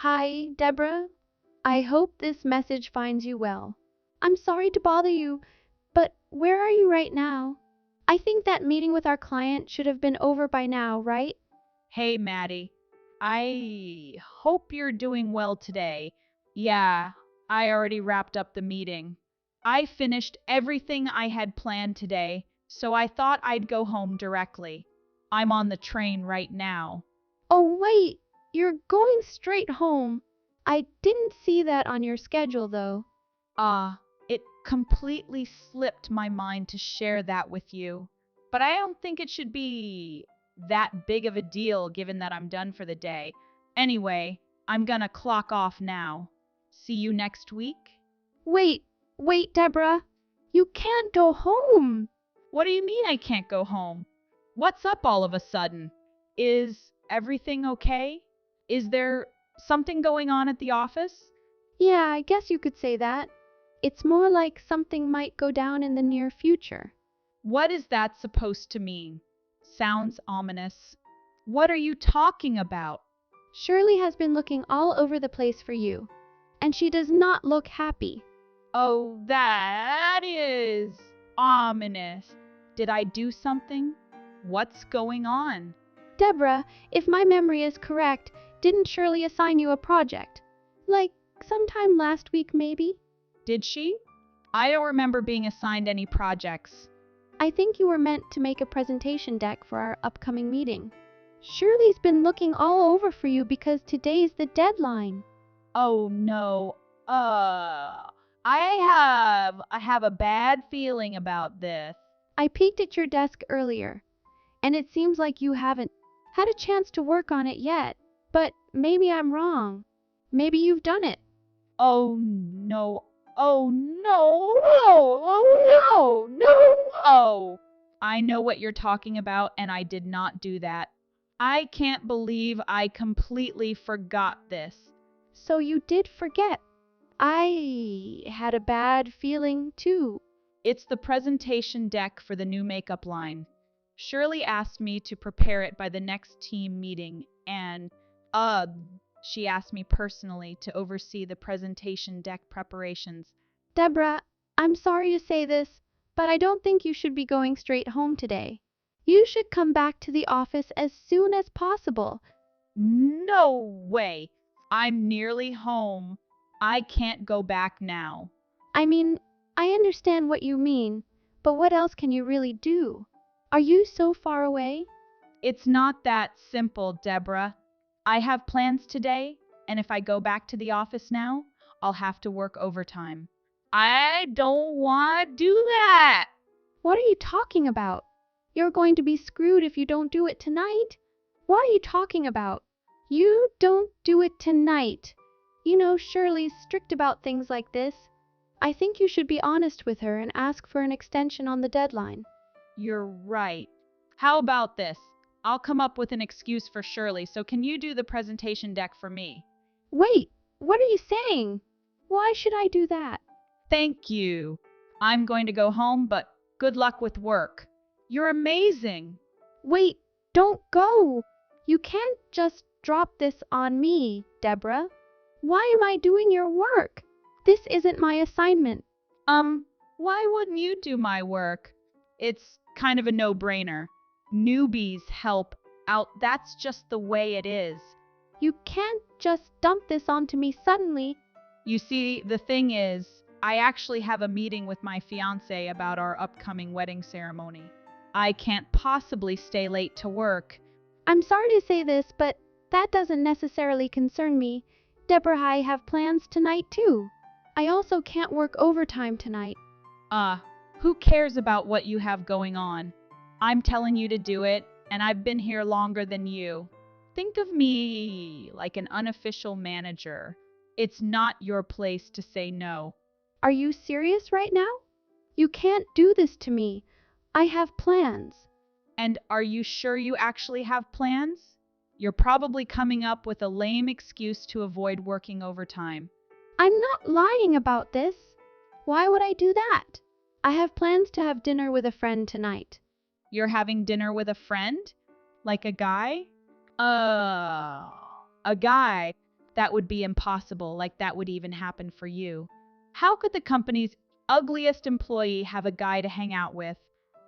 Hi, Deborah. I hope this message finds you well. I'm sorry to bother you, but where are you right now? I think that meeting with our client should have been over by now, right? Hey, Maddie. I hope you're doing well today. Yeah, I already wrapped up the meeting. I finished everything I had planned today, so I thought I'd go home directly. I'm on the train right now. Oh, wait, you're going straight home. I didn't see that on your schedule, though. It completely slipped my mind to share that with you. But I don't think it should be that big of a deal given that I'm done for the day. Anyway, I'm gonna clock off now. See you next week? Wait, wait, Deborah. You can't go home. What do you mean I can't go home? What's up all of a sudden? Is everything okay? Is there something going on at the office? Yeah, I guess you could say that. It's more like something might go down in the near future. What is that supposed to mean? Sounds ominous. What are you talking about? Shirley has been looking all over the place for you, and she does not look happy. Oh, that is ominous. Did I do something? What's going on? Deborah, if my memory is correct, didn't Shirley assign you a project? Like sometime last week, maybe? Did she? I don't remember being assigned any projects. I think you were meant to make a presentation deck for our upcoming meeting. Shirley's been looking all over for you because today's the deadline. Oh no. I have a bad feeling about this. I peeked at your desk earlier, and it seems like you haven't had a chance to work on it yet. But maybe I'm wrong. Maybe you've done it. Oh no. Oh no. Oh no. No. Oh. I know what you're talking about, and I did not do that. I can't believe I completely forgot this. So you did forget. I had a bad feeling too. It's the presentation deck for the new makeup line. Shirley asked me to prepare it by the next team meeting, and, uh, she asked me personally to oversee the presentation deck preparations. Deborah, I'm sorry to say this, but I don't think you should be going straight home today. You should come back to the office as soon as possible. No way! I'm nearly home. I can't go back now. I mean, I understand what you mean, but what else can you really do? Are you so far away? It's not that simple, Deborah. I have plans today, and if I go back to the office now, I'll have to work overtime. I don't want to do that. What are you talking about? You're going to be screwed if you don't do it tonight. What are you talking about? You don't do it tonight. You know Shirley's strict about things like this. I think you should be honest with her and ask for an extension on the deadline. You're right. How about this? I'll come up with an excuse for Shirley, so can you do the presentation deck for me? Wait, what are you saying? Why should I do that? Thank you. I'm going to go home, but good luck with work. You're amazing. Wait, don't go. You can't just drop this on me, Deborah. Why am I doing your work? This isn't my assignment. Why wouldn't you do my work? It's kind of a no-brainer. Newbies help out. That's just the way it is. You can't just dump this onto me suddenly. You see, the thing is, I actually have a meeting with my fiance about our upcoming wedding ceremony. I can't possibly stay late to work. I'm sorry to say this, but that doesn't necessarily concern me. Deborah, I have plans tonight too. I also can't work overtime tonight. Who cares about what you have going on? I'm telling you to do it, and I've been here longer than you. Think of me like an unofficial manager. It's not your place to say no. Are you serious right now? You can't do this to me. I have plans. And are you sure you actually have plans? You're probably coming up with a lame excuse to avoid working overtime. I'm not lying about this. Why would I do that? I have plans to have dinner with a friend tonight. You're having dinner with a friend? Like a guy? A guy? That would be impossible, like that would even happen for you. How could the company's ugliest employee have a guy to hang out with?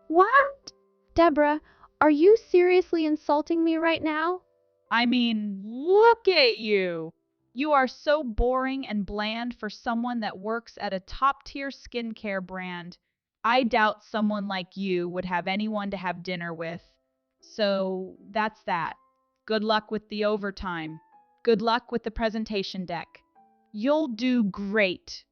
What? Deborah, are you seriously insulting me right now? I mean, look at you. You are so boring and bland for someone that works at a top-tier skincare brand. I doubt someone like you would have anyone to have dinner with. So that's that. Good luck with the overtime. Good luck with the presentation deck. You'll do great.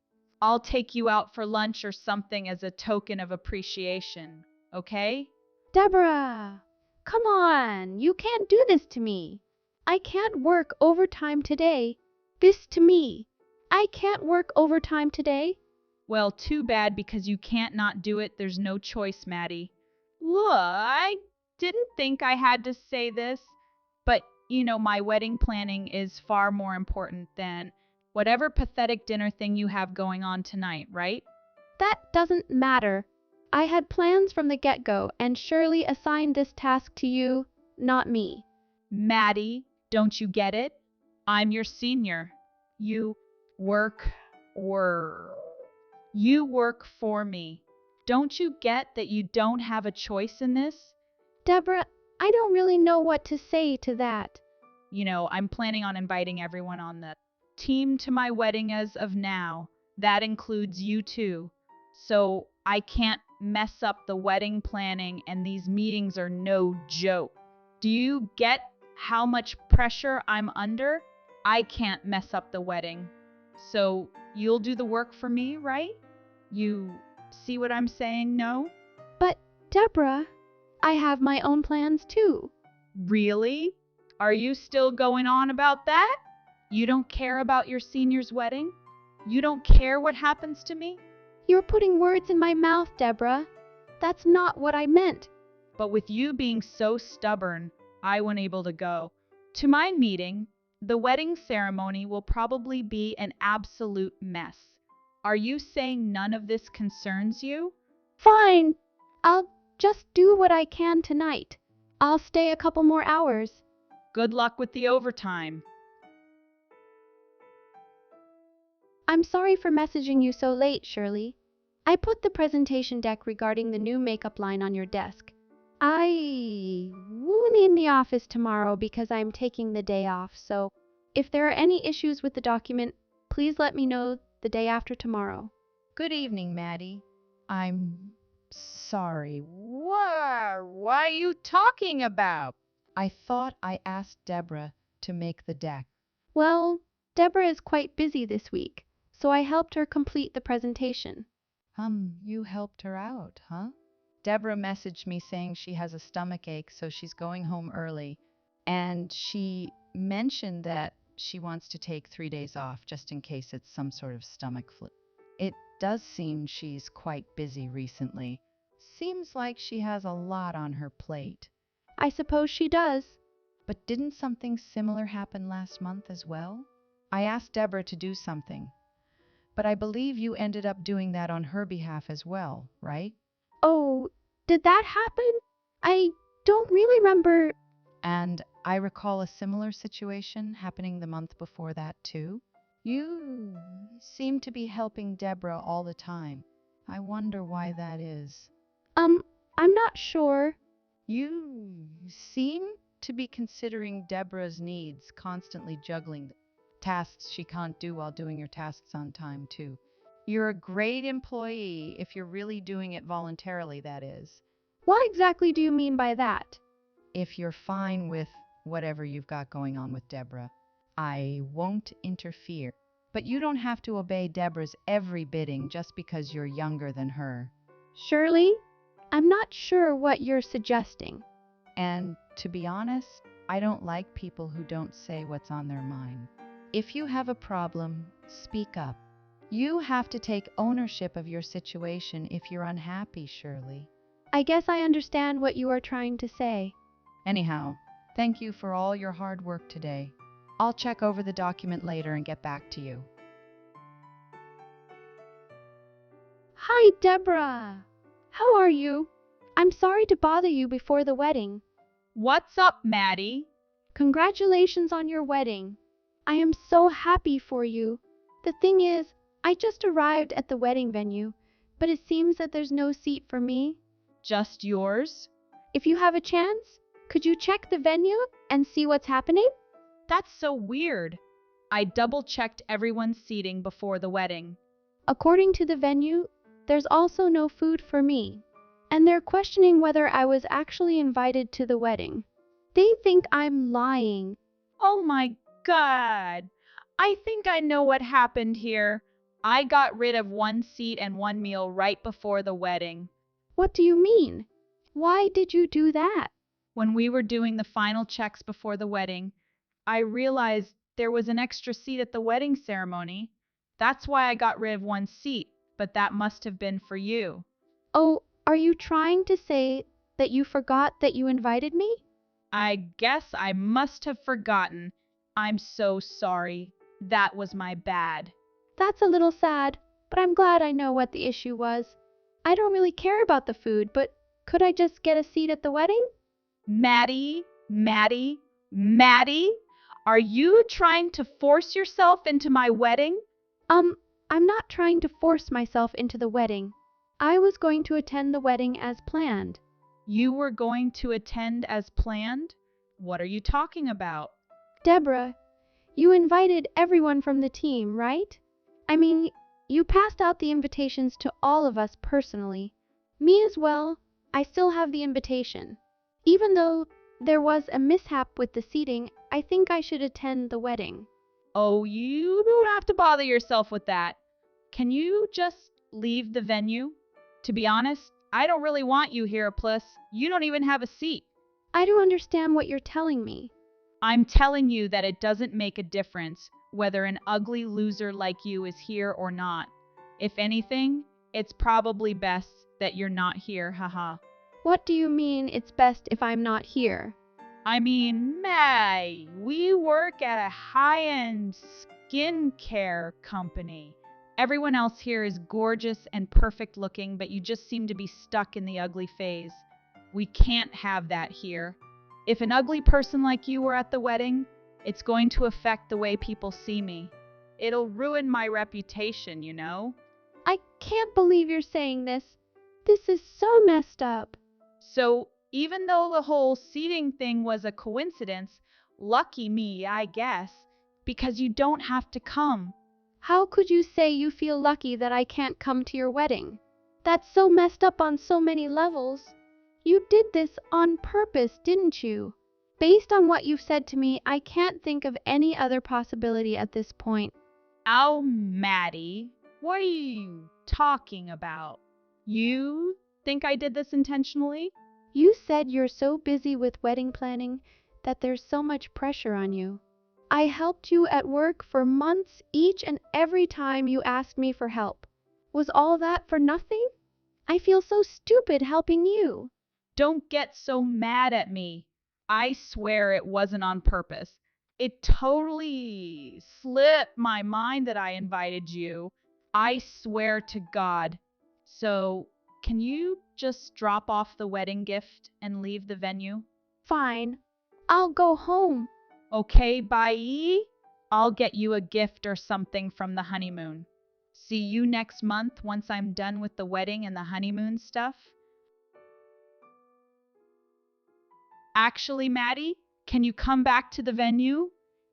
I'll take you out for lunch or something as a token of appreciation, okay? Deborah, come on, you can't do this to me. I can't work overtime today. This to me. I can't work overtime today. Well, too bad because you can't not do it. There's no choice, Maddie. Look, I didn't think I had to say this, but my wedding planning is far more important than whatever pathetic dinner thing you have going on tonight, right? That doesn't matter. I had plans from the get-go and Shirley assigned this task to you, not me. Maddie, don't you get it? I'm your senior. You work or you work for me. Don't you get that you don't have a choice in this? Deborah, I don't really know what to say to that. I'm planning on inviting everyone on the team to my wedding as of now. That includes you too. So I can't mess up the wedding planning, and these meetings are no joke. Do you get how much pressure I'm under? I can't mess up the wedding. So you'll do the work for me, right? You see what I'm saying, no? But, Deborah, I have my own plans too. Really? Are you still going on about that? You don't care about your senior's wedding? You don't care what happens to me? You're putting words in my mouth, Deborah. That's not what I meant. But with you being so stubborn, I wasn't able to go. To my meeting, the wedding ceremony will probably be an absolute mess. Are you saying none of this concerns you? Fine. I'll just do what I can tonight. I'll stay a couple more hours. Good luck with the overtime. I'm sorry for messaging you so late, Shirley. I put the presentation deck regarding the new makeup line on your desk. I won't be in the office tomorrow because I'm taking the day off, so if there are any issues with the document, please let me know the day after tomorrow. Good evening, Maddie. I'm sorry. What are you talking about? I thought I asked Deborah to make the deck. Well, Deborah is quite busy this week, so I helped her complete the presentation. You helped her out, huh? Deborah messaged me saying she has a stomach ache, so she's going home early. And she mentioned that she wants to take 3 days off just in case it's some sort of stomach flu. It does seem she's quite busy recently. Seems like she has a lot on her plate. I suppose she does. But didn't something similar happen last month as well? I asked Deborah to do something, but I believe you ended up doing that on her behalf as well, right? Oh, did that happen? I don't really remember. And I recall a similar situation happening the month before that too. You seem to be helping Deborah all the time. I wonder why that is. I'm not sure. You seem to be considering Deborah's needs, constantly juggling the tasks she can't do while doing your tasks on time too. You're a great employee if you're really doing it voluntarily, that is. What exactly do you mean by that? If you're fine with whatever you've got going on with Deborah, I won't interfere. But you don't have to obey Deborah's every bidding just because you're younger than her. Shirley, I'm not sure what you're suggesting. And to be honest, I don't like people who don't say what's on their mind. If you have a problem, speak up. You have to take ownership of your situation if you're unhappy, Shirley. I guess I understand what you are trying to say. Anyhow, thank you for all your hard work today. I'll check over the document later and get back to you. Hi, Deborah. How are you? I'm sorry to bother you before the wedding. What's up, Maddie? Congratulations on your wedding. I am so happy for you. The thing is, I just arrived at the wedding venue, but it seems that there's no seat for me. Just yours? If you have a chance, could you check the venue and see what's happening? That's so weird. I double-checked everyone's seating before the wedding. According to the venue, there's also no food for me, and they're questioning whether I was actually invited to the wedding. They think I'm lying. Oh my God. I think I know what happened here. I got rid of one seat and one meal right before the wedding. What do you mean? Why did you do that? When we were doing the final checks before the wedding, I realized there was an extra seat at the wedding ceremony. That's why I got rid of one seat, but that must have been for you. Oh, are you trying to say that you forgot that you invited me? I guess I must have forgotten. I'm so sorry. That was my bad. That's a little sad, but I'm glad I know what the issue was. I don't really care about the food, but could I just get a seat at the wedding? Maddie, Maddie, Maddie, are you trying to force yourself into my wedding? I'm not trying to force myself into the wedding. I was going to attend the wedding as planned. You were going to attend as planned? What are you talking about? Deborah, you invited everyone from the team, right? I mean, you passed out the invitations to all of us personally. Me as well. I still have the invitation. Even though there was a mishap with the seating, I think I should attend the wedding. Oh, you don't have to bother yourself with that. Can you just leave the venue? To be honest, I don't really want you here, plus you don't even have a seat. I don't understand what you're telling me. I'm telling you that it doesn't make a difference whether an ugly loser like you is here or not. If anything, it's probably best that you're not here, haha. What do you mean it's best if I'm not here? I mean, May, we work at a high-end skincare company. Everyone else here is gorgeous and perfect looking, but you just seem to be stuck in the ugly phase. We can't have that here. If an ugly person like you were at the wedding, it's going to affect the way people see me. It'll ruin my reputation, you know? I can't believe you're saying this. This is so messed up. So, even though the whole seating thing was a coincidence, lucky me, I guess, because you don't have to come. How could you say you feel lucky that I can't come to your wedding? That's so messed up on so many levels. You did this on purpose, didn't you? Based on what you've said to me, I can't think of any other possibility at this point. Oh, Maddie, what are you talking about? You think I did this intentionally? You said you're so busy with wedding planning that there's so much pressure on you. I helped you at work for months each and every time you asked me for help. Was all that for nothing? I feel so stupid helping you. Don't get so mad at me. I swear it wasn't on purpose. It totally slipped my mind that I invited you. I swear to God. So, can you just drop off the wedding gift and leave the venue? Fine. I'll go home. Okay, bye. I'll get you a gift or something from the honeymoon. See you next month once I'm done with the wedding and the honeymoon stuff. Actually, Maddie, can you come back to the venue?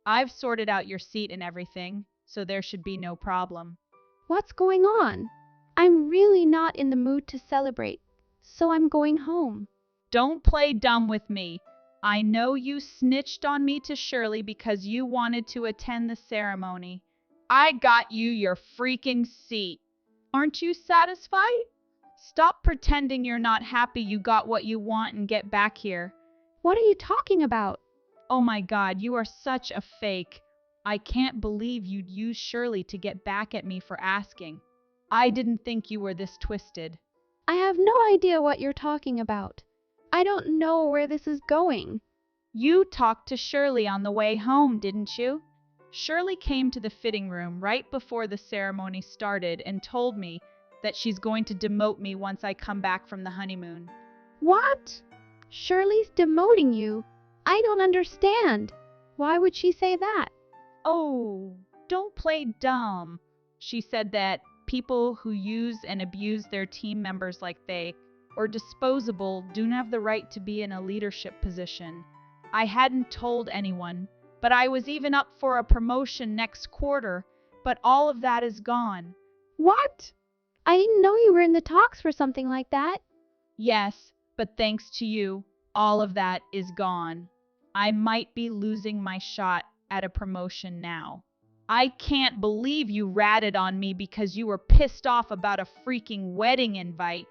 I've sorted out your seat and everything, so there should be no problem. What's going on? I'm really not in the mood to celebrate, so I'm going home. Don't play dumb with me. I know you snitched on me to Shirley because you wanted to attend the ceremony. I got you your freaking seat. Aren't you satisfied? Stop pretending you're not happy you got what you want and get back here. What are you talking about? Oh my God, you are such a fake. I can't believe you'd use Shirley to get back at me for asking. I didn't think you were this twisted. I have no idea what you're talking about. I don't know where this is going. You talked to Shirley on the way home, didn't you? Shirley came to the fitting room right before the ceremony started and told me that she's going to demote me once I come back from the honeymoon. What? Shirley's demoting you? I don't understand. Why would she say that? Oh, don't play dumb. She said that people who use and abuse their team members like they or disposable don't have the right to be in a leadership position. I hadn't told anyone, but I was even up for a promotion next quarter, but all of that is gone. What? I didn't know you were in the talks for something like that. Yes, but thanks to you, all of that is gone. I might be losing my shot at a promotion now. I can't believe you ratted on me because you were pissed off about a freaking wedding invite.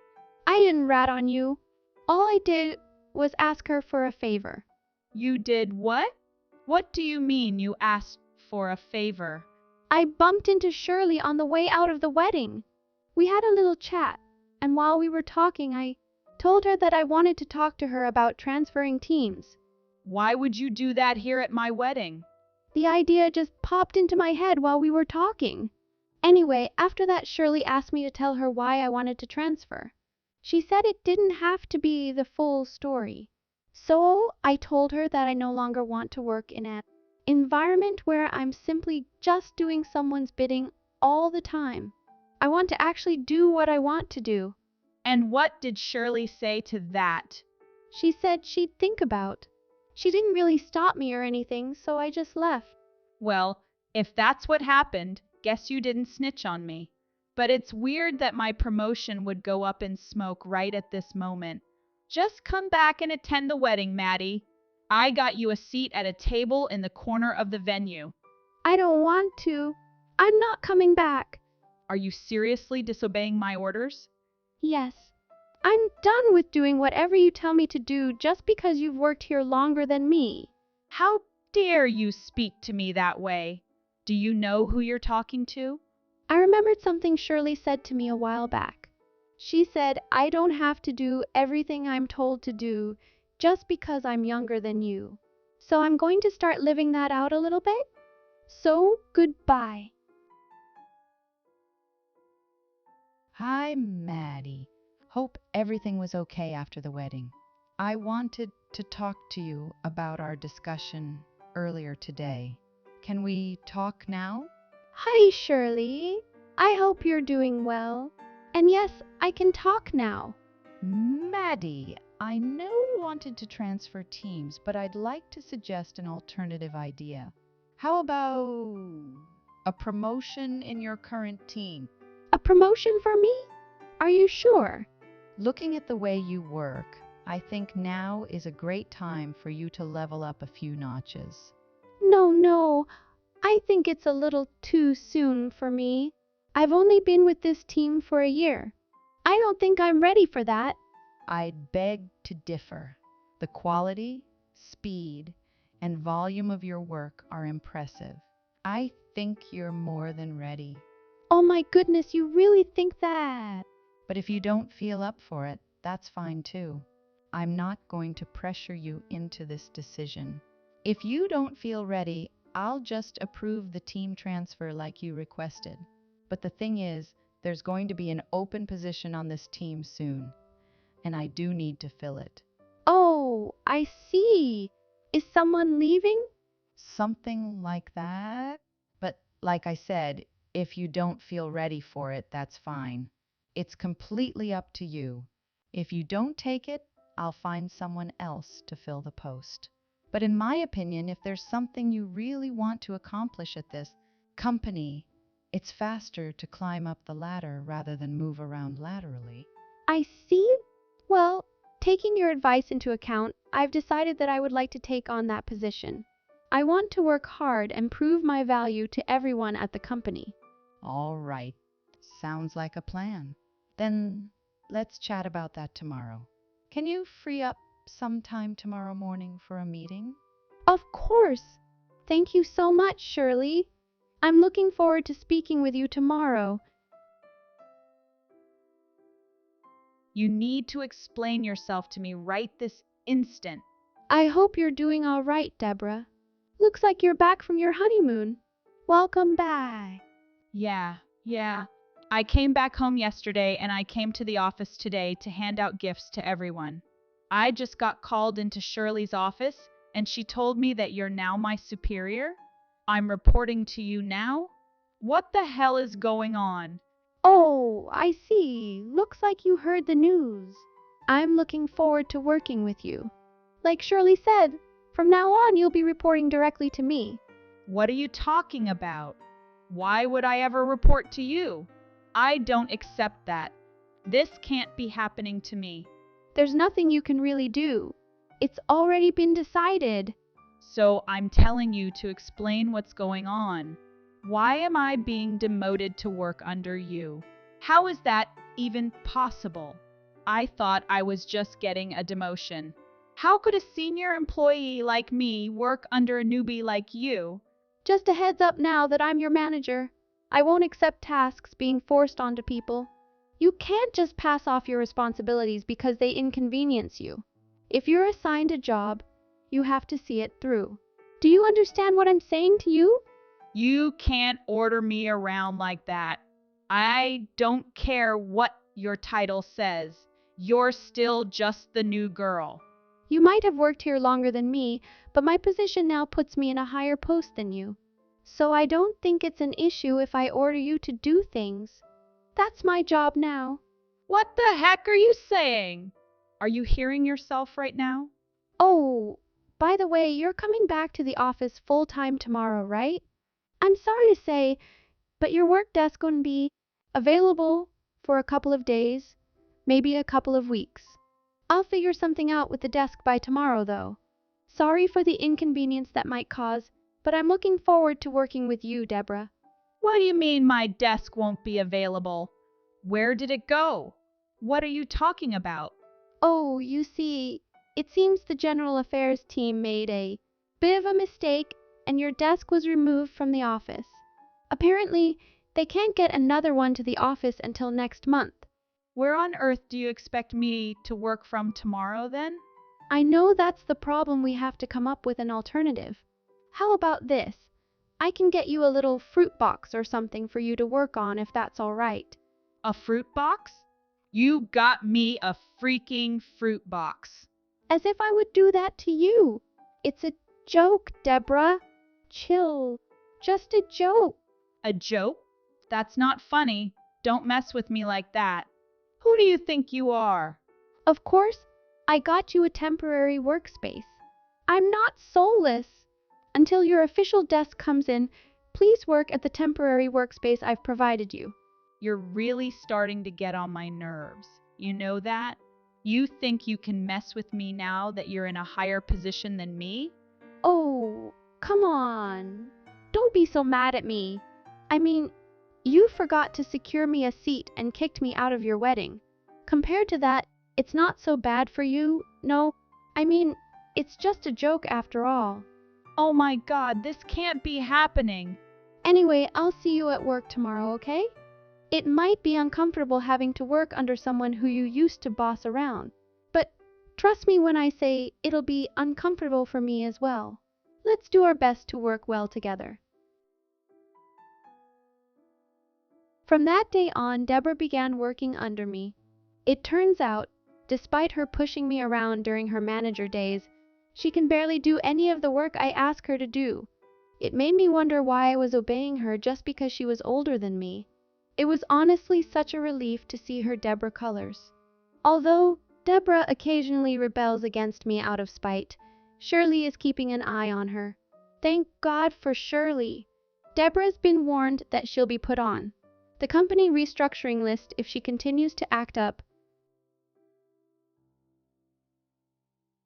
I didn't rat on you. All I did was ask her for a favor. You did what? What do you mean you asked for a favor? I bumped into Shirley on the way out of the wedding. We had a little chat, and while we were talking, I told her that I wanted to talk to her about transferring teams. Why would you do that here at my wedding? The idea just popped into my head while we were talking. Anyway, after that, Shirley asked me to tell her why I wanted to transfer. She said it didn't have to be the full story. So I told her that I no longer want to work in an environment where I'm simply just doing someone's bidding all the time. I want to actually do what I want to do. And what did Shirley say to that? She said she'd think about. She didn't really stop me or anything, so I just left. Well, if that's what happened, guess you didn't snitch on me. But it's weird that my promotion would go up in smoke right at this moment. Just come back and attend the wedding, Maddie. I got you a seat at a table in the corner of the venue. I don't want to. I'm not coming back. Are you seriously disobeying my orders? Yes. I'm done with doing whatever you tell me to do just because you've worked here longer than me. How dare you speak to me that way? Do you know who you're talking to? I remembered something Shirley said to me a while back. She said I don't have to do everything I'm told to do just because I'm younger than you. So I'm going to start living that out a little bit. So, goodbye. Hi, Maddie. Hope everything was okay after the wedding. I wanted to talk to you about our discussion earlier today. Can we talk now? Hi, Shirley. I hope you're doing well. And yes, I can talk now. Maddie, I know you wanted to transfer teams, but I'd like to suggest an alternative idea. How about a promotion in your current team? A promotion for me? Are you sure? Looking at the way you work, I think now is a great time for you to level up a few notches. No. I think it's a little too soon for me. I've only been with this team for a year. I don't think I'm ready for that. I'd beg to differ. The quality, speed, and volume of your work are impressive. I think you're more than ready. Oh my goodness, you really think that? But if you don't feel up for it, that's fine too. I'm not going to pressure you into this decision. If you don't feel ready, I'll just approve the team transfer like you requested. But the thing is, there's going to be an open position on this team soon, and I do need to fill it. Oh, I see. Is someone leaving? Something like that. But like I said, if you don't feel ready for it, that's fine. It's completely up to you. If you don't take it, I'll find someone else to fill the post. But in my opinion, if there's something you really want to accomplish at this company, it's faster to climb up the ladder rather than move around laterally. I see. Well, taking your advice into account, I've decided that I would like to take on that position. I want to work hard and prove my value to everyone at the company. All right. Sounds like a plan. Then let's chat about that tomorrow. Can you free up sometime tomorrow morning for a meeting? Of course. Thank you so much, Shirley. I'm looking forward to speaking with you tomorrow. You need to explain yourself to me right this instant. I hope you're doing all right, Deborah. Looks like you're back from your honeymoon. Welcome back. Yeah. I came back home yesterday and I came to the office today to hand out gifts to everyone. I just got called into Shirley's office and she told me that you're now my superior. I'm reporting to you now? What the hell is going on? Oh, I see. Looks like you heard the news. I'm looking forward to working with you. Like Shirley said, from now on you'll be reporting directly to me. What are you talking about? Why would I ever report to you? I don't accept that. This can't be happening to me. There's nothing you can really do. It's already been decided. So I'm telling you to explain what's going on. Why am I being demoted to work under you? How is that even possible? I thought I was just getting a demotion. How could a senior employee like me work under a newbie like you? Just a heads up now that I'm your manager. I won't accept tasks being forced onto people. You can't just pass off your responsibilities because they inconvenience you. If you're assigned a job, you have to see it through. Do you understand what I'm saying to you? You can't order me around like that. I don't care what your title says. You're still just the new girl. You might have worked here longer than me, but my position now puts me in a higher post than you. So I don't think it's an issue if I order you to do things. That's my job now. What the heck are you saying? Are you hearing yourself right now? Oh, by the way, you're coming back to the office full-time tomorrow, right? I'm sorry to say, but your work desk won't be available for a couple of days, maybe a couple of weeks. I'll figure something out with the desk by tomorrow, though. Sorry for the inconvenience that might cause, but I'm looking forward to working with you, Deborah. What do you mean my desk won't be available? Where did it go? What are you talking about? Oh, you see, it seems the General Affairs team made a bit of a mistake and your desk was removed from the office. Apparently, they can't get another one to the office until next month. Where on earth do you expect me to work from tomorrow then? I know that's the problem. We have to come up with an alternative. How about this? I can get you a little fruit box or something for you to work on if that's all right. A fruit box? You got me a freaking fruit box. As if I would do that to you. It's a joke, Deborah. Chill. Just a joke. A joke? That's not funny. Don't mess with me like that. Who do you think you are? Of course, I got you a temporary workspace. I'm not soulless. Until your official desk comes in, please work at the temporary workspace I've provided you. You're really starting to get on my nerves. You know that? You think you can mess with me now that you're in a higher position than me? Oh, come on. Don't be so mad at me. I mean, you forgot to secure me a seat and kicked me out of your wedding. Compared to that, it's not so bad for you, no? I mean, it's just a joke after all. Oh my God, this can't be happening. Anyway, I'll see you at work tomorrow, okay? It might be uncomfortable having to work under someone who you used to boss around. But trust me when I say it'll be uncomfortable for me as well. Let's do our best to work well together. From that day on, Deborah began working under me. It turns out, despite her pushing me around during her manager days, she can barely do any of the work I ask her to do. It made me wonder why I was obeying her just because she was older than me. It was honestly such a relief to see her Deborah colors. Although Deborah occasionally rebels against me out of spite, Shirley is keeping an eye on her. Thank God for Shirley. Deborah's been warned that she'll be put on the company restructuring list if she continues to act up,